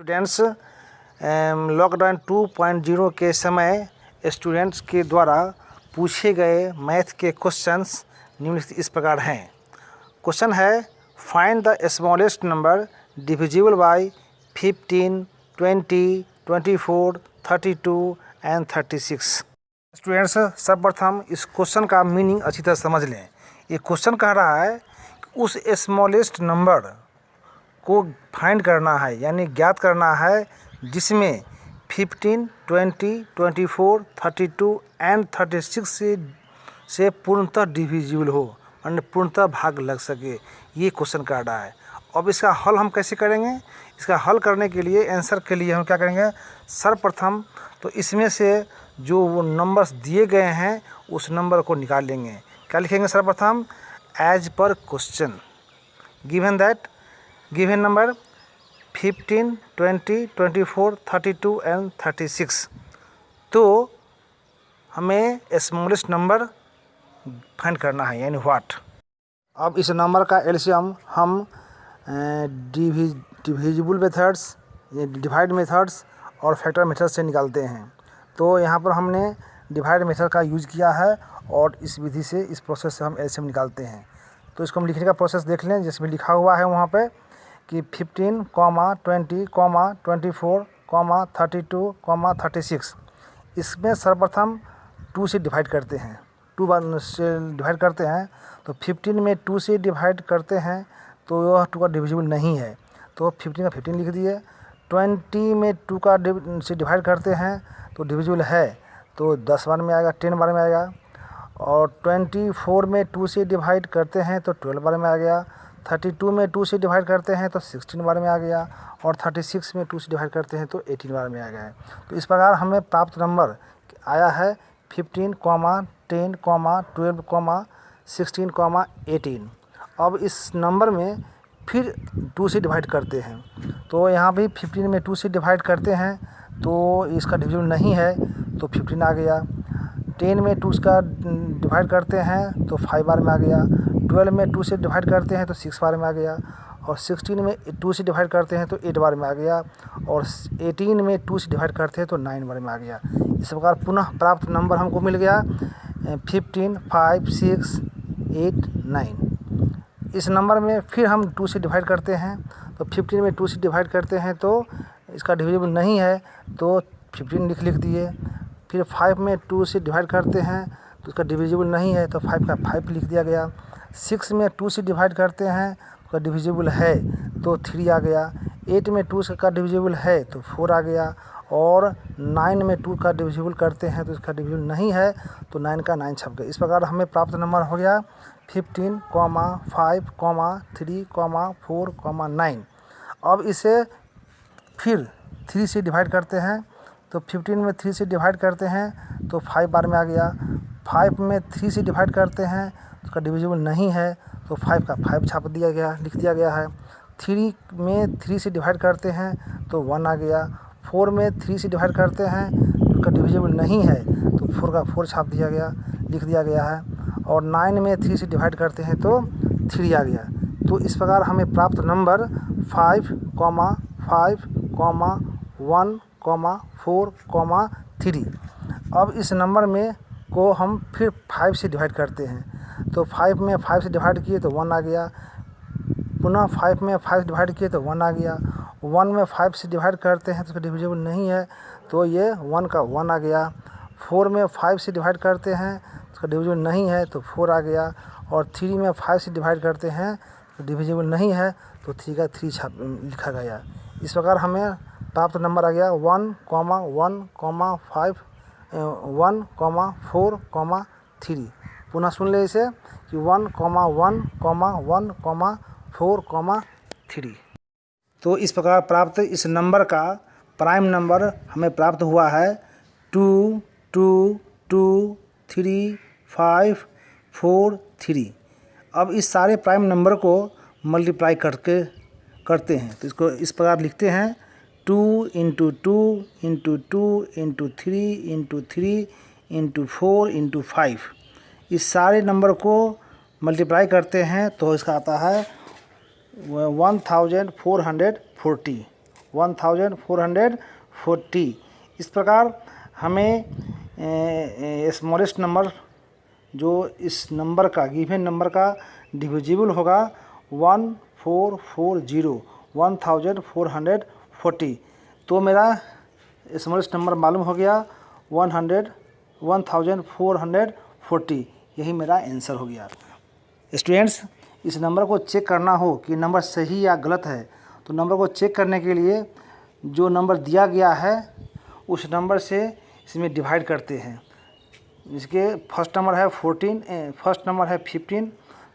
Students, lockdown 2.0 के समय students के द्वारा पूछे गए मैथ के क्वेश्चंस निम्नलिखित इस प्रकार हैं। क्वेश्चन है, find the smallest number divisible by 15, 20, 24, 32 and 36। Students, सर्वप्रथम इस क्वेश्चन का मीनिंग अच्छी तरह समझ लें। ये क्वेश्चन कह रहा है कि उस स्मॉलेस्ट नंबर को फाइंड करना है, यानी ज्ञात करना है जिसमें 15, 20, 24, 32 एंड 36 से पूर्णतः डिविजिबल हो, यानी पूर्णतः भाग लग सके। ये क्वेश्चन कर रहा है। अब इसका हल हम कैसे करेंगे? इसका हल करने के लिए, आंसर के लिए हम क्या करेंगे? सर्वप्रथम तो इसमें से जो वो नंबर्स दिए गए हैं उस नंबर को निकाल लेंगे। क्या लिखेंगे? सर्वप्रथम एज पर question given that given number 15, 20, 24, 32 and 36। तो हमें स्मॉलेस्ट नंबर फाइंड करना है, यानी व्हाट। अब इस नंबर का एलसीएम हम डिविजिबल मेथड्स, डिवाइड मेथड्स और फैक्टर मेथड से निकालते हैं। तो यहाँ पर हमने डिवाइड मेथड का यूज़ किया है और इस विधि से, इस प्रोसेस से हम एलसीएम निकालते हैं। तो इसको हम लिखने का प्रोसेस देख लें, जिसमें लिखा हुआ है वहाँ पे कि 15, 20, 24, 32, 36। इसमें सर्वप्रथम 2 से डिवाइड करते हैं, 2 बार से डिवाइड करते हैं। तो 15 में 2 से डिवाइड करते हैं तो यह 2 का डिविजिबल नहीं है, तो 15 का 15 लिख दिए। 20 में 2 का से डिवाइड करते हैं तो डिविजिबल है, तो 10 बार में आएगा, 10 बार में आएगा। और 24 में 2 से डिवाइड करते हैं तो 12 बार में आ गया। 32 में 2 से डिवाइड करते हैं तो 16 बार में आ गया। और 36 में 2 से डिवाइड करते हैं तो 18 बार में आ गया है। तो इस प्रकार हमें प्राप्त नंबर आया है 15, 10, 12, 16, 18। अब इस नंबर में फिर 2 से डिवाइड करते हैं, तो यहाँ भी 15 में 2 से डिवाइड करते हैं तो इसका डिविजिबल नहीं है, तो 15 आ गया। 10 में 2 का डिवाइड करते हैं तो 5 बार में आ गया। 12 में 2 से डिवाइड करते हैं तो 6 बार में आ गया। और 16 में 2 से डिवाइड करते हैं तो 8 बार में आ गया। और 18 में 2 से डिवाइड करते हैं तो 9 बार में आ गया। इस प्रकार पुनः प्राप्त नंबर हमको मिल गया 15, 5, 6, 8, 9। इस नंबर में फिर हम 2 से डिवाइड करते हैं, तो 15 में 2 से डिवाइड करते हैं तो इसका डिविजिबल नहीं है, तो 15 लिख दिए। फिर 5 में 2 से डिवाइड करते हैं तो उसका डिविजिबल नहीं है, तो 5 का 5 लिख दिया गया। 6 में 2 से डिवाइड करते हैं उसका डिविजिबल है तो 3 आ गया। 8 में 2 का डिविजिबल है तो 4 आ गया। और 9 में 2 का डिविजिबल करते हैं तो इसका डिविजिबल नहीं है, तो 9 का 9 छप गया। इस प्रकार हमें प्राप्त नंबर हो गया 15, 5, 3, 4, 9। अब इसे फिर 3 से डिवाइड करते हैं, तो 15 में 3 से डिवाइड करते हैं तो 5 बार में आ गया। 5 में 3 से डिवाइड करते हैं तो उसका डिविजिबल नहीं है, तो 5 का 5 छाप दिया गया, लिख दिया गया है। 3 में 3 से डिवाइड करते हैं तो 1 आ गया। 4 में 3 से डिवाइड करते हैं तो उसका डिविजिबल नहीं है, तो 4 का 4 छाप दिया गया, लिख दिया गया है। और 9 में 3 से डिवाइड करते हैं तो 3 आ गया। तो इस प्रकार हमें प्राप्त नंबर 5, 5, 1, 4, 3। अब इस नंबर में को हम फिर 5 से डिवाइड करते हैं, तो 5 में 5 से डिवाइड किए तो 1 आ गया। पुनः 5 में 5 डिवाइड किए तो 1 आ गया। 1 में 5 से डिवाइड करते हैं तो उसका डिविजिबल नहीं है, तो ये 1 का 1 आ गया। 4 में 5 से डिवाइड करते हैं तो उसका डिविजिबल नहीं है, तो 4 आ गया। और 3 में 5 से डिवाइड करते हैं तो डिविजिबल नहीं है, तो 3 का 3 छाप लिखा गया। इस प्रकार हमें प्राप्त नंबर आ गया 1, 1, 5, 1, 4, 3। पुनः सुन ले इसे कि 1, 1, 1, 4, 3। तो इस प्रकार प्राप्त इस नंबर का प्राइम नंबर हमें प्राप्त हुआ है 2, 2, 2, 3, 5, 4, 3। अब इस सारे प्राइम नंबर को मल्टीप्लाई करते हैं, तो इसको इस प्रकार लिखते हैं 2 × 2 × 2 × 3 × 3 × 4 × 5। इस सारे नंबर को मल्टीप्लाई करते हैं तो इसका आता है 1440 1440। इस प्रकार हमें स्मॉलेस्ट नंबर जो इस नंबर का गिवन नंबर का डिविजिबल होगा 1440। तो मेरा स्मॉलेस्ट नंबर मालूम हो गया 1440। यही मेरा आंसर हो गया। स्टूडेंट्स, इस नंबर को चेक करना हो कि नंबर सही या गलत है, तो नंबर को चेक करने के लिए जो नंबर दिया गया है उस नंबर से इसमें डिवाइड करते हैं। इसके फर्स्ट नंबर है 15,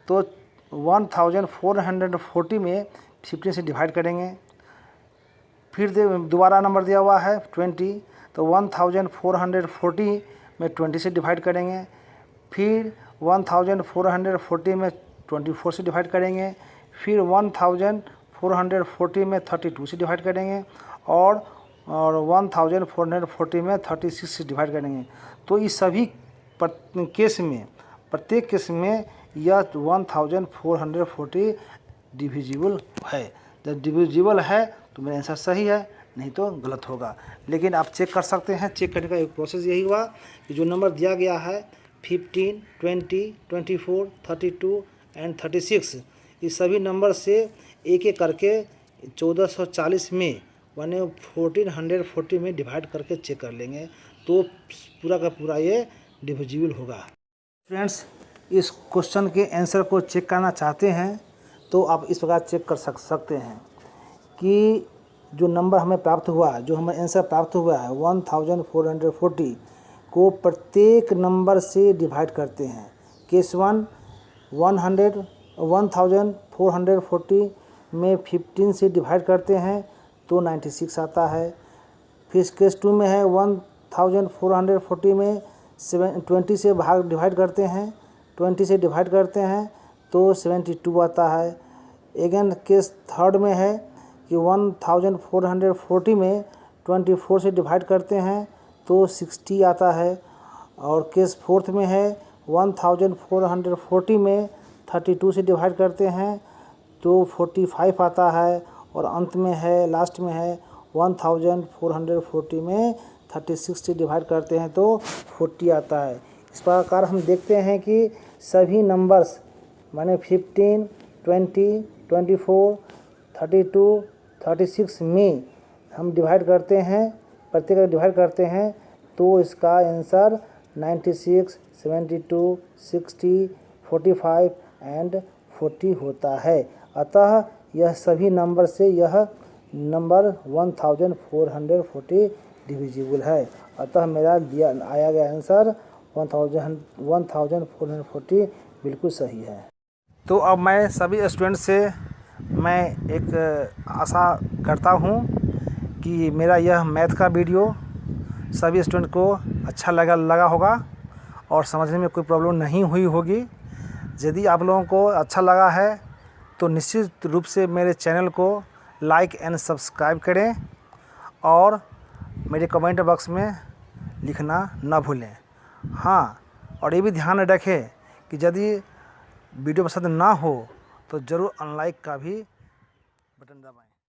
तो 1440 में 15 से डिवाइड करेंगे। फिर दोबारा नंबर दिया हुआ है 20, तो 1440 में 20 से डिवाइड करेंगे। फिर 1440 में 24 से डिवाइड करेंगे। फिर 1440 में 32 से डिवाइड करेंगे और 1440 में 36 से डिवाइड करेंगे। तो इस सभी प्रत्येक केस में यह 1440 डिविजिबल है। जब डिविजिबल है तो मेरा आंसर सही है, नहीं तो गलत होगा। लेकिन आप चेक कर सकते हैं। चेक करने का एक प्रोसेस यही हुआ कि जो नंबर दिया गया है 15, 20, 24, 32 एंड 36, इस सभी नंबर से एक एक करके 1440 में 1440 में डिवाइड करके चेक कर लेंगे, तो पूरा का पूरा ये डिविजिबल होगा। फ्रेंड्स, इस क्वेश्चन के आंसर को चेक करना चाहते हैं तो आप इस प्रकार चेक कर सकते हैं कि जो नंबर हमें प्राप्त हुआ, जो हमें आंसर प्राप्त हुआ है 1440 को प्रत्येक नंबर से डिवाइड करते हैं। केस 1 1440 में 15 से डिवाइड करते हैं तो 96 आता है। फिर केस 2 में है 1440 में 20 से डिवाइड करते हैं, 20 से डिवाइड करते हैं तो 72 आता है। अगेन केस 3 में है कि 1440 में 24 से डिवाइड करते हैं तो 60 आता है। और केस 4 में है 1440 में 32 से डिवाइड करते हैं तो 45 आता है। और अंत में है, लास्ट में है 1440 में 36 से डिवाइड करते हैं तो 40 आता है। इस प्रकार हम देखते हैं कि सभी नंबर्स माने 15, 20, 24, 32, 36 में हम डिवाइड करते हैं, प्रत्येक का डिवाइड करते हैं तो इसका आंसर 96, 72, 60, 45 एंड 40 होता है। अतः यह सभी नंबर से यह नंबर 1440 डिविजिबल है। अतः मेरा आया गया आंसर 1440 बिल्कुल सही है। तो अब मैं सभी स्टूडेंट से मैं एक आशा करता हूँ कि मेरा यह मैथ का वीडियो सभी स्टूडेंट को अच्छा लगा होगा और समझने में कोई प्रॉब्लम नहीं हुई होगी। यदि आप लोगों को अच्छा लगा है तो निश्चित रूप से मेरे चैनल को लाइक एंड सब्सक्राइब करें और मेरे कमेंट बॉक्स में लिखना ना भूलें। हाँ, और ये भी ध्यान रखें कि यदि वीडियो पसंद ना हो तो ज़रूर अनलाइक का भी बटन दबाएं।